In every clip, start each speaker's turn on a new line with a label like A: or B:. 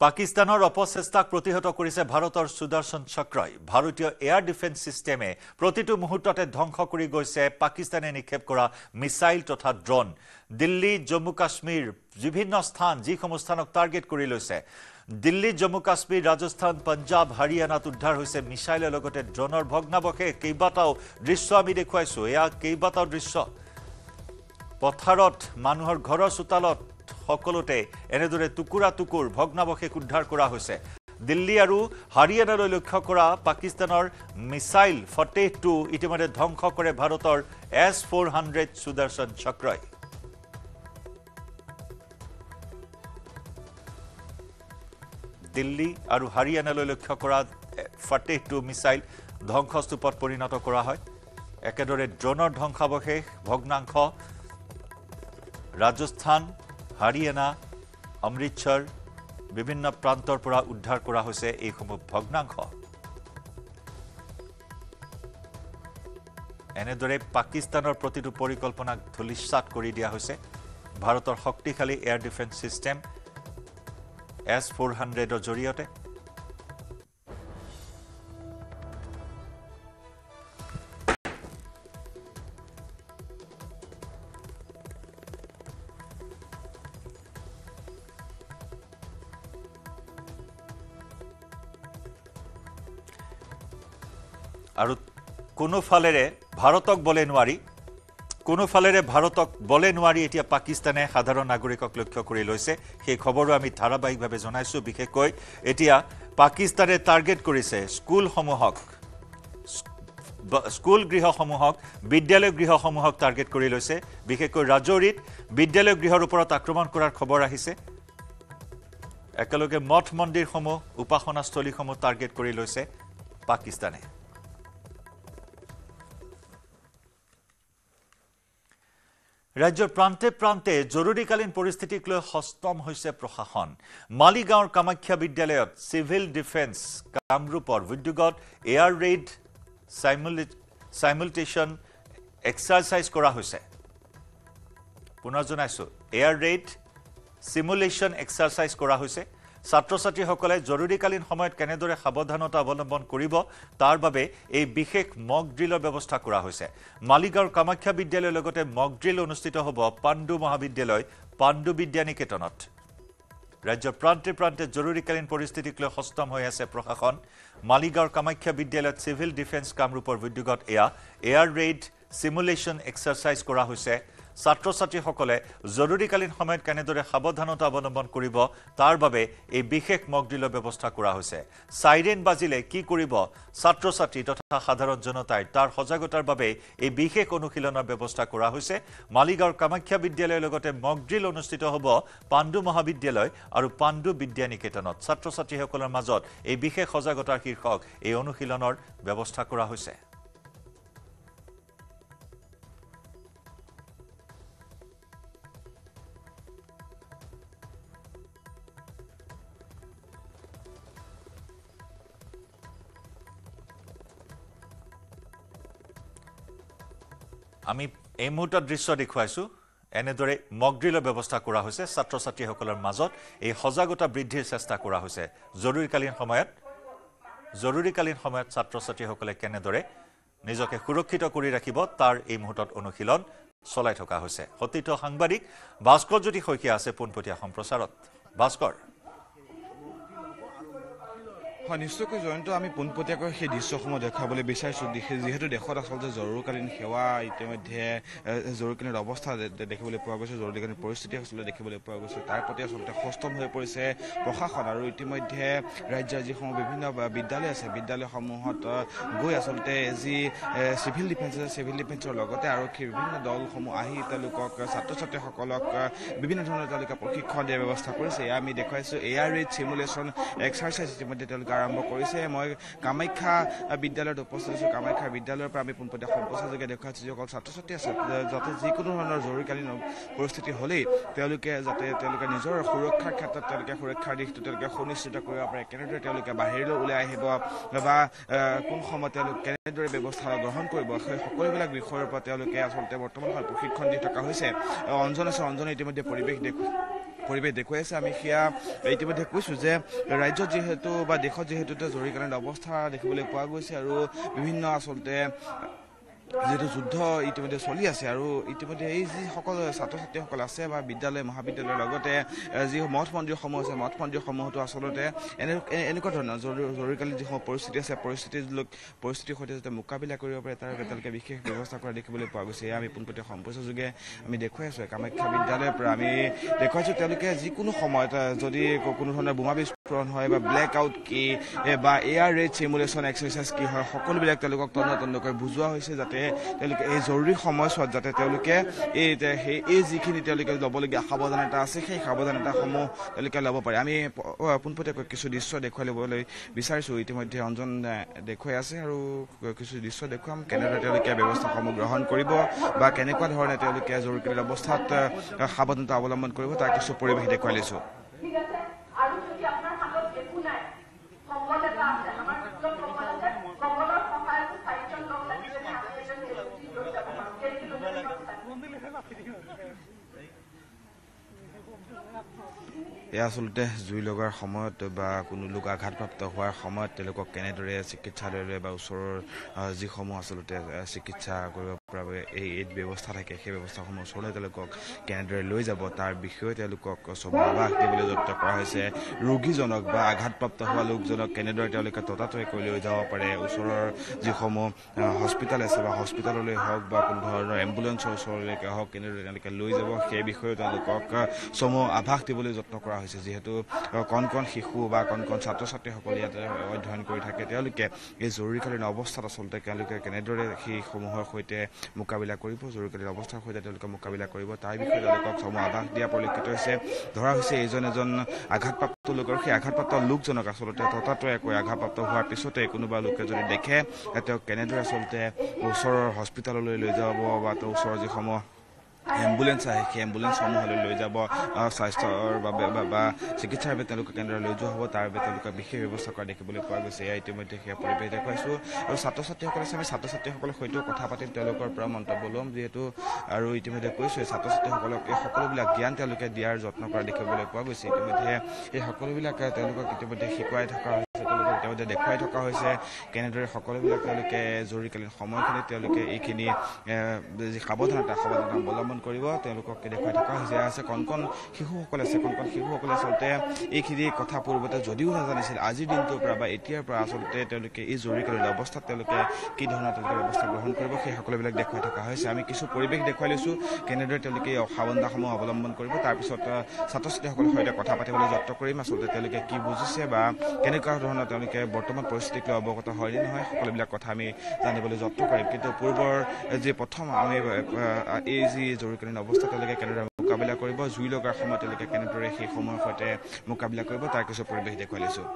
A: পাকিস্তানৰ অপচেষ্টাক প্ৰতিহত কৰিছে ভাৰতৰ সুদৰ্শন চক্ৰই। ভাৰতীয় এয়াৰ ডিফেন্স সিস্টেমে প্ৰতিটো মুহূৰ্ততে ধ্বংস কৰি গৈছে পাকিস্তানে নিক্ষেপ কৰা মিসাইল তথা ড্ৰোন। দিল্লী, জম্মু কাশ্মীৰ বিভিন্ন স্থান যিসমূহ স্থানক টাৰ্গেট কৰি লৈছে। দিল্লী, জম্মু কাশ্মীৰ, ৰাজস্থান, পঞ্জাব, হাৰিয়ানাত উদ্ধাৰ হৈছে মিসাইলৰ লগতে ড্ৰোনৰ ভগ্নাৱশেষ। কেইবাটাও দৃশ্য আমি দেখুৱাইছো। এয়া কেইবাটাও দৃশ্য পথাৰত, মানুহৰ ঘৰৰ চোতালত সকলোতে এনেদৰে টুকুৰা টুকুৰ ভগ্নাৱশেষ উদ্ধাৰ কৰা হৈছে। দিল্লী আৰু হাৰিয়ানালৈ লক্ষ্য কৰা পাকিস্তানৰ মিসাইল ফতেহ-2 ইতিমধ্যে ধ্বংস কৰে ভাৰতৰ S-400 সুদৰ্শন চক্ৰই। দিল্লী আৰু হাৰিয়ানালৈ লক্ষ্য কৰা ফতেহ-2 মিসাইল ধ্বংসস্তূপত পৰিণত কৰা হয়। একেদৰে ড্ৰোনৰ ধ্বংসাৱশেষ ভগ্নাংশ ৰাজস্থান, হাৰিয়ানা, অমৃতসৰ বিভিন্ন প্ৰান্তৰ পৰা উদ্ধাৰ কৰা হৈছে এইসমূহ ভগ্নাংশ। এনেদৰে পাকিস্তানৰ প্ৰতিটো পৰিকল্পনাক ধূলিসাৎ কৰি দিয়া হৈছে। ভাৰতৰ শক্তিশালী এয়াৰ ডিফেন্স সিস্টেম S-400ৰ জৰিয়তে আৰু কোনোফালেৰে ভাৰতক বলে নোৱাৰি এতিয়া পাকিস্তানে সাধাৰণ নাগৰিকক লক্ষ্য কৰি লৈছে। সেই খবৰো আমি ধাৰাবাহিকভাৱে জনাইছো। বিশেষকৈ এতিয়া পাকিস্তানে টাৰ্গেট কৰিছে স্কুল গৃহসমূহক, বিদ্যালয় গৃহসমূহক টাৰ্গেট কৰি লৈছে। বিশেষকৈ ৰাজৌৰীত বিদ্যালয় গৃহৰ ওপৰত আক্ৰমণ কৰাৰ খবৰ আহিছে। একেলগে মঠ মন্দিৰসমূহ, উপাসনাস্থলীসমূহ টাৰ্গেট কৰি লৈছে পাকিস্তানে। ৰাজ্যৰ প্ৰান্তে প্ৰান্তে জৰুৰীকালীন পৰিস্থিতিক লৈ হস্তম হৈছে প্ৰশাসন। মালিগাঁৱৰ কামাখ্যা বিদ্যালয়ত সিভিল ডিফেন্স কামৰূপৰ উদ্যোগত এয়াৰ ৰেইড সাইমুলটেশন এক্সাৰচাইজ কৰা হৈছে। পুনৰ জনাইছো, এয়াৰ ৰেইড সিমুলেশন এক্সাৰচাইজ কৰা হৈছে। ছাত্ৰ ছাত্ৰীসকলে জৰুৰীকালীন সময়ত কেনেদৰে সাৱধানতা অৱলম্বন কৰিব তাৰ বাবে এই বিশেষ মক ড্ৰিলৰ ব্যৱস্থা কৰা হৈছে। মালিগাঁৱৰ কামাখ্যা বিদ্যালয়ৰ লগতে মক ড্ৰিল অনুষ্ঠিত হ'ব পাণ্ডু মহাবিদ্যালয়, পাণ্ডু বিদ্যানিকেতনত। ৰাজ্যৰ প্ৰান্তে প্ৰান্তে জৰুৰীকালীন পৰিস্থিতিক লৈ হস্তম হৈ আছে প্ৰশাসন। মালিগাঁৱৰ কামাখ্যা বিদ্যালয়ত সিভিল ডিফেন্স কামৰূপৰ উদ্যোগত এয়াৰ ৰেইড সিমুলেশন এক্সাৰচাইজ কৰা হৈছে। ছাত্ৰ ছাত্ৰীসকলে জৰুৰীকালীন সময়ত কেনেদৰে সাৱধানতা অৱলম্বন কৰিব তাৰ বাবে এই বিশেষ মক ড্ৰিলৰ ব্যৱস্থা কৰা হৈছে। সাইৰেন বাজিলে কি কৰিব ছাত্ৰ ছাত্ৰী তথা সাধাৰণ জনতাই তাৰ সজাগতাৰ বাবে এই বিশেষ অনুশীলনৰ ব্যৱস্থা কৰা হৈছে। মালিগাঁৱৰ কামাখ্যা বিদ্যালয়ৰ লগতে মক ড্ৰিল অনুষ্ঠিত হ'ব পাণ্ডু মহাবিদ্যালয় আৰু পাণ্ডু বিদ্যানিকেতনত। ছাত্ৰ ছাত্ৰীসকলৰ মাজত এই বিশেষ সজাগতাৰ শীৰ্ষক এই অনুশীলনৰ ব্যৱস্থা কৰা হৈছে। আমি এই মুহূৰ্তত দৃশ্য দেখুৱাইছো। এনেদৰে মক ড্ৰিলৰ ব্যৱস্থা কৰা হৈছে। ছাত্ৰ ছাত্ৰীসকলৰ মাজত এই সজাগতা বৃদ্ধিৰ চেষ্টা কৰা হৈছে। জৰুৰীকালীন সময়ত ছাত্ৰ ছাত্ৰীসকলে কেনেদৰে নিজকে সুৰক্ষিত কৰি ৰাখিব তাৰ এই মুহূৰ্তত অনুশীলন চলাই থকা হৈছে। সতীৰ্থ সাংবাদিক ভাস্কৰ জ্যোতি শইকীয়া আছে পোনপটীয়া সম্প্ৰচাৰত। ভাস্কৰ।
B: নিশ্চয়কৈ জয়ন্ত, আমি পোনপটীয়াকৈ সেই দৃশ্যসমূহ দেখাবলৈ বিচাৰিছোঁ। যিহেতু দেশত আচলতে জৰুৰীকালীন সেৱা ইতিমধ্যে জৰুৰীকালীন অৱস্থা দেখিবলৈ পোৱা গৈছে, জৰুৰীকালীন পৰিস্থিতি আচলতে দেখিবলৈ পোৱা গৈছে। তাৰ প্ৰতি আচলতে সষ্টম হৈ পৰিছে প্ৰশাসন। আৰু ইতিমধ্যে ৰাজ্যৰ যিসমূহ বিভিন্ন বিদ্যালয় আছে, বিদ্যালয়সমূহত গৈ আচলতে যি চিভিল ডিফেন্স আছে, চিভিল ডিফেন্সৰ লগতে আৰক্ষীৰ বিভিন্ন দলসমূহ আহি তেওঁলোকক, ছাত্ৰ ছাত্ৰীসকলক বিভিন্ন ধৰণৰ তেওঁলোকে প্ৰশিক্ষণ দিয়াৰ ব্যৱস্থা কৰিছে। এয়া আমি দেখুৱাইছোঁ। এয়াৰ ৰেইড চিমুলেশ্যন এক্সাৰচাইজ ইতিমধ্যে তেওঁলোকে আৰম্ভ কৰিছে। মই কামাখ্যা বিদ্যালয়ত উপস্থিত আছোঁ। কামাখ্যা বিদ্যালয়ৰ পৰা আমি পোনপটীয়া সম্প্ৰচাৰযোগে দেখুৱাইছোঁ যিসকল ছাত্ৰ ছাত্ৰী আছে যাতে যিকোনো ধৰণৰ জৰুৰীকালীন পৰিস্থিতি হ'লেই তেওঁলোকে নিজৰ সুৰক্ষাৰ ক্ষেত্ৰত সুৰক্ষাৰ দিশটো সুনিশ্চিত কৰিব পাৰে। কেনেদৰে তেওঁলোকে বাহিৰলৈ ওলাই আহিব বা কোন সময়ত তেওঁলোকে কেনেদৰে ব্যৱস্থা গ্ৰহণ কৰিব, সেই সকলোবিলাক বিষয়ৰ পৰা তেওঁলোকে আচলতে বৰ্তমান প্ৰশিক্ষণ দি থকা হৈছে। অঞ্জন আছে, অঞ্জনে ইতিমধ্যে পৰিৱেশ পৰিৱেশ দেখুৱাই আছে আমি সেয়া ইতিমধ্যে কৈছোঁ যে ৰাজ্যত যিহেতু বা দেশত যিহেতু জৰুৰীকালীন অৱস্থা দেখিবলৈ পোৱা গৈছে আৰু বিভিন্ন আচলতে যিহেতু যুদ্ধ ইতিমধ্যে চলি আছে আৰু ইতিমধ্যে এই যিসকল ছাত্ৰ ছাত্ৰীসকল আছে বা বিদ্যালয় মহাবিদ্যালয়ৰ লগতে যি মঠ মন্দিৰসমূহ আছে মঠ মন্দিৰসমূহতো আচলতে এনেকুৱা ধৰণৰ জৰুৰীকালীন যিসমূহ পৰিস্থিতি আছে পৰিস্থিতিৰ সৈতে যাতে মোকাবিলা কৰিব পাৰে তাৰ বাবে তেওঁলোকে বিশেষ ব্যৱস্থা কৰা দেখিবলৈ পোৱা গৈছে এয়া আমি পোনপটীয়া সম্প্ৰচাৰযোগে আমি দেখুৱাই আছোঁ কামাখ্যা বিদ্যালয়ৰ পৰা আমি দেখুৱাইছোঁ তেওঁলোকে যিকোনো সময়ত যদি কোনো ধৰণৰ বোমা বিস্ফোৰণ হয় বা ব্লেক আউট কি বা এয়াৰ ৰেড চিমুলেশ্যন এক্সাৰচাইজ কি হয় সকলোবিলাক তেওঁলোকক তন্নকৈ বুজোৱা হৈছে যাতে তেওঁলোকে এই জৰুৰী সময়ছোৱাত যাতে তেওঁলোকে এই যিখিনি তেওঁলোকে ল'বলগীয়া সাৱধানতা আছে সেই সাৱধানতাসমূহ তেওঁলোকে ল'ব পাৰে আমি পোনপটীয়াকৈ কিছু দৃশ্য দেখুৱাই ল'বলৈ বিচাৰিছোঁ ইতিমধ্যে অঞ্জন দেখুৱাই আছে আৰু কিছু দৃশ্য দেখুৱাম কেনেদৰে তেওঁলোকে ব্যৱস্থাসমূহ গ্ৰহণ কৰিব বা কেনেকুৱা ধৰণে তেওঁলোকে জৰুৰীকালীন অৱস্থাত সাৱধানতা অৱলম্বন কৰিব তাৰ কিছু পৰিৱেশ দেখুৱাই লৈছোঁ এয়া আচলতে জুই লগাৰ সময়ত বা কোনো লোক আঘাতপ্ৰাপ্ত হোৱাৰ সময়ত তেওঁলোকক কেনেদৰে চিকিৎসালয়লৈ বা ওচৰৰ যিসমূহ আচলতে চিকিৎসা কৰিব পৰা এই ব্যৱস্থা থাকে সেই ব্যৱস্থাসমূহ ওচৰলৈ তেওঁলোকক কেনেদৰে লৈ যাব তাৰ বিষয়ে তেওঁলোকক চমু আভাস দিবলৈ যত্ন কৰা হৈছে ৰোগীজনক বা আঘাতপ্ৰাপ্ত হোৱা লোকজনক কেনেদৰে তেওঁলোকে ততাতৈয়াকৈ কৰি লৈ যাব পাৰে ওচৰৰ যিসমূহ হস্পিটেল আছে বা হস্পিটেললৈ হওক বা কোনো ধৰণৰ এম্বুলেঞ্চৰ ওচৰলৈকে হওক কেনেদৰে তেওঁলোকে লৈ যাব সেই বিষয়ে তেওঁলোকক চমু আভাস দিবলৈ যত্ন কৰা হৈছে যিহেতু কণ শিশু বা কণ ছাত্ৰ ছাত্ৰীসকলে ইয়াতে অধ্যয়ন কৰি থাকে তেওঁলোকে এই জৰুৰীকালীন অৱস্থাত আচলতে তেওঁলোকে কেনেদৰে সেইসমূহৰ সৈতে মোকাবিলা কৰিব জৰুৰীকালীন অৱস্থাৰ সৈতে তেওঁলোকে মোকাবিলা কৰিব তাৰ বিষয়ে তেওঁলোকক চমু আভাস দিয়া পৰিলক্ষিত হৈছে ধৰা হৈছে এজন আঘাতপ্ৰাপ্ত লোক আৰু সেই আঘাতপ্ৰাপ্ত লোকজনক আচলতে ততাতৈয়াকৈ আঘাতপ্ৰাপ্ত হোৱাৰ পিছতে কোনোবা লোকে যদি দেখে তেওঁক কেনেদৰে আচলতে ওচৰৰ হস্পিটেললৈ লৈ যাব বা তেওঁ ওচৰৰ যিসমূহ এম্বুলেঞ্চ আহে সেই এম্বুলেঞ্চসমূহলৈ লৈ যাব স্বাস্থ্যৰ বাবে বা চিকিৎসাৰ বাবে তেওঁলোকে কেনেদৰে লৈ যোৱা হ'ব তাৰ বাবে তেওঁলোকে বিশেষ ব্যৱস্থা কৰা দেখিবলৈ পোৱা গৈছে এয়া ইতিমধ্যে সেয়া পৰিৱেশ দেখুৱাইছোঁ আৰু ছাত্ৰ ছাত্ৰীসকল আছে আমি ছাত্ৰ ছাত্ৰীসকলৰ সৈতেও কথা পাতিম তেওঁলোকৰ পৰা মন্তব্য ল'ম যিহেতু আৰু ইতিমধ্যে কৈছোঁ ছাত্ৰ ছাত্ৰীসকলক এই সকলোবিলাক জ্ঞান তেওঁলোকে দিয়াৰ যত্ন কৰা দেখিবলৈ পোৱা গৈছে ইতিমধ্যে এই সকলোবিলাক তেওঁলোকক ইতিমধ্যে শিকোৱাই থকা হৈছে তেওঁলোকক ইতিমধ্যে দেখুৱাই থকা হৈছে কেনেদৰে সকলোবিলাক তেওঁলোকে জৰুৰীকালীন সময়খিনিত তেওঁলোকে এইখিনি যি সাৱধানতা অৱলম্বন কৰিব তেওঁলোকক দেখুৱাই থকা হৈছে আছে কণ শিশুসকলে আচলতে এইখিনি কথা পূৰ্বতে যদিও নাজানিছিল আজিৰ দিনটোৰ পৰা বা এতিয়াৰ পৰা আচলতে তেওঁলোকে এই জৰুৰীকালীন অৱস্থাত তেওঁলোকে কি ধৰণৰ তেওঁলোকে ব্যৱস্থা গ্ৰহণ কৰিব সেই সকলোবিলাক দেখুৱাই থকা হৈছে আমি কিছু পৰিৱেশ দেখুৱাই লৈছোঁ কেনেদৰে তেওঁলোকে এই সাৱধানতাসমূহ অৱলম্বন কৰিব তাৰপিছত ছাত্ৰ ছাত্ৰীসকলৰ সৈতে কথা পাতিবলৈ যত্ন কৰিম আচলতে তেওঁলোকে কি বুজিছে বা কেনেকুৱা ধৰণৰ তেওঁলোকে বৰ্তমান পৰিস্থিতিক লৈ অৱগত হয় নে নহয় সকলোবিলাক কথা আমি জানিবলৈ যত্ন কৰিম কিন্তু পূৰ্বৰ যি প্ৰথম আমি এই যি জৰুৰীকালীন অৱস্থা তেওঁলোকে কেনেদৰে মোকাবিলা কৰিব জুই লগাৰ সময়ত তেওঁলোকে কেনেদৰে সেই সময়ৰ সৈতে মোকাবিলা কৰিব তাৰ কিছু পৰিৱেশ দেখুৱাই লৈছোঁ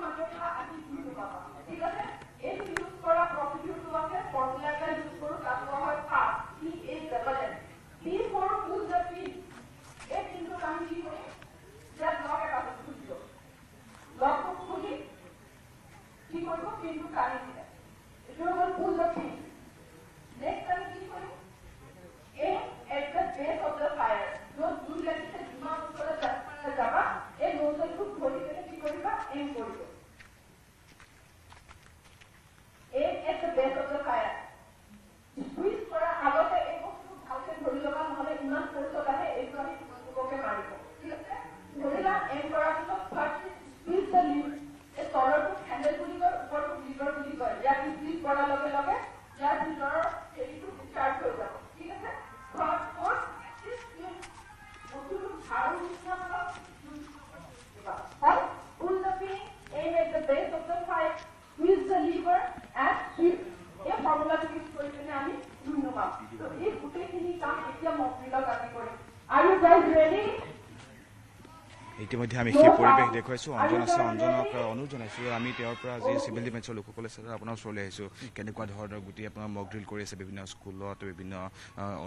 B: ইতিমধ্যে আমি সেই পৰিৱেশ দেখুৱাইছোঁ অঞ্জন আছে অঞ্জনক অনুৰোধ জনাইছোঁ আমি তেওঁৰ পৰা যি চিভিল ডিফেন্সৰ লোকসকল আছে আপোনাৰ ওচৰলৈ আহিছোঁ কেনেকুৱা ধৰণৰ গোটেই আপোনাৰ মক ড্ৰিল কৰি আছে বিভিন্ন স্কুলত বিভিন্ন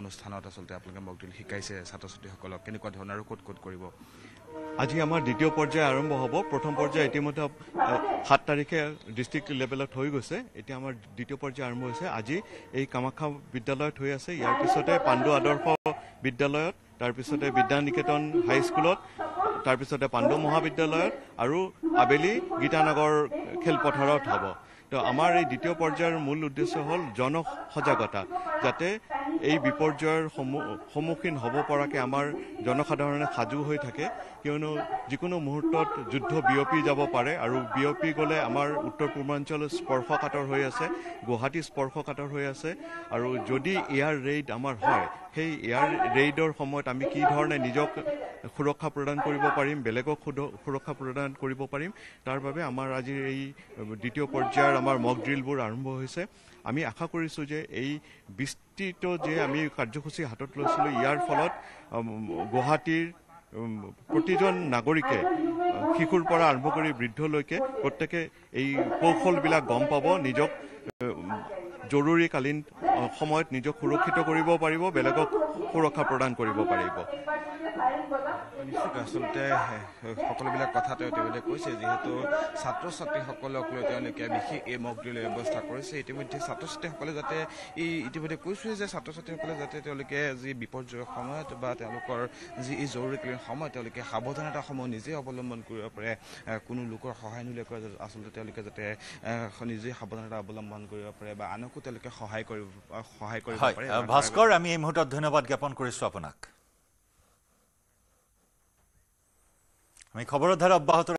B: অনুষ্ঠানত আচলতে আপোনালোকে মক ড্ৰিল শিকাইছে ছাত্ৰ ছাত্ৰীসকলক কেনেকুৱা ধৰণৰ আৰু ক'ত কৰিব
C: আজি আমাৰ দ্বিতীয় পৰ্যায় আৰম্ভ হ'ব প্ৰথম পৰ্যায় ইতিমধ্যে 7 তাৰিখে ডিষ্ট্ৰিক্ট লেভেলত হৈ গৈছে এতিয়া আমাৰ দ্বিতীয় পৰ্যায় আৰম্ভ হৈছে আজি এই কামাখ্যা বিদ্যালয়ত হৈ আছে ইয়াৰ পিছতে পাণ্ডু আদৰ্শ বিদ্যালয়ত তাৰপিছতে বিদ্যা নিকেতন হাইস্কুলত তাৰপিছতে পাণ্ডু মহাবিদ্যালয়ত আৰু আবেলি গীতানগৰ খেলপথাৰত হ'ব তো আমাৰ এই দ্বিতীয় পৰ্যায়ৰ মূল উদ্দেশ্য হ'ল জনসজাগতা যাতে এই বিপৰ্যয়ৰ সন্মুখীন হ'ব পৰাকৈ আমাৰ জনসাধাৰণে সাজু হৈ থাকে কিয়নো যিকোনো মুহূৰ্তত যুদ্ধ বিয়পি যাব পাৰে আৰু বিয়পি গ'লে আমাৰ উত্তৰ পূৰ্বাঞ্চল স্পৰ্শকাতৰ হৈ আছে গুৱাহাটী স্পৰ্শকাতৰ হৈ আছে আৰু যদি এয়াৰ ৰেইড আমাৰ হয় সেই এয়াৰ ৰেইডৰ সময়ত আমি কি ধৰণে নিজক সুৰক্ষা প্ৰদান কৰিব পাৰিম বেলেগক সুৰক্ষা প্ৰদান কৰিব পাৰিম তাৰ বাবে আমাৰ আজিৰ এই দ্বিতীয় পৰ্যায়ৰ আমাৰ মক ড্ৰিলবোৰ আৰম্ভ হৈছে আমি আশা কৰিছোঁ যে এই বিস্তৃত যে আমি কাৰ্যসূচী হাতত লৈছিলোঁ ইয়াৰ ফলত গুৱাহাটীৰ প্ৰতিজন নাগৰিকে শিশুৰ পৰা আৰম্ভ কৰি বৃদ্ধলৈকে প্ৰত্যেকে এই কৌশলবিলাক গম পাব নিজক জৰুৰীকালীন সময়ত নিজক সুৰক্ষিত কৰিব পাৰিব বেলেগক সুৰক্ষা প্ৰদান কৰিব পাৰিব
B: নিশ্চয় আচলতে সকলোবিলাক কথা তেওঁলোকে কৈছে যিহেতু ছাত্ৰ ছাত্ৰীসকলক লৈ তেওঁলোকে বিশেষ এই মক ড্ৰিলৰ ব্যৱস্থা কৰিছে ইতিমধ্যে ছাত্ৰ ছাত্ৰীসকলে যাতে ইতিমধ্যে কৈছোঁৱে যে ছাত্ৰ ছাত্ৰীসকলে যাতে তেওঁলোকে যি বিপৰ্যয়ৰ সময়ত বা তেওঁলোকৰ যি এই জৰুৰীকালীন সময়ত তেওঁলোকে সাৱধানতাসমূহ নিজেই অৱলম্বন কৰিব পাৰে কোনো লোকৰ সহায় নোলোৱাকৈ আচলতে তেওঁলোকে যাতে নিজেই সাৱধানতা অৱলম্বন কৰিব পাৰে বা আনকো তেওঁলোকে সহায় কৰিব পাৰে
A: ভাস্কৰ আমি এই মুহূৰ্তত ধন্যবাদ জ্ঞাপন কৰিছোঁ আপোনাক আমি খবৰৰ ধাৰা অব্যাহত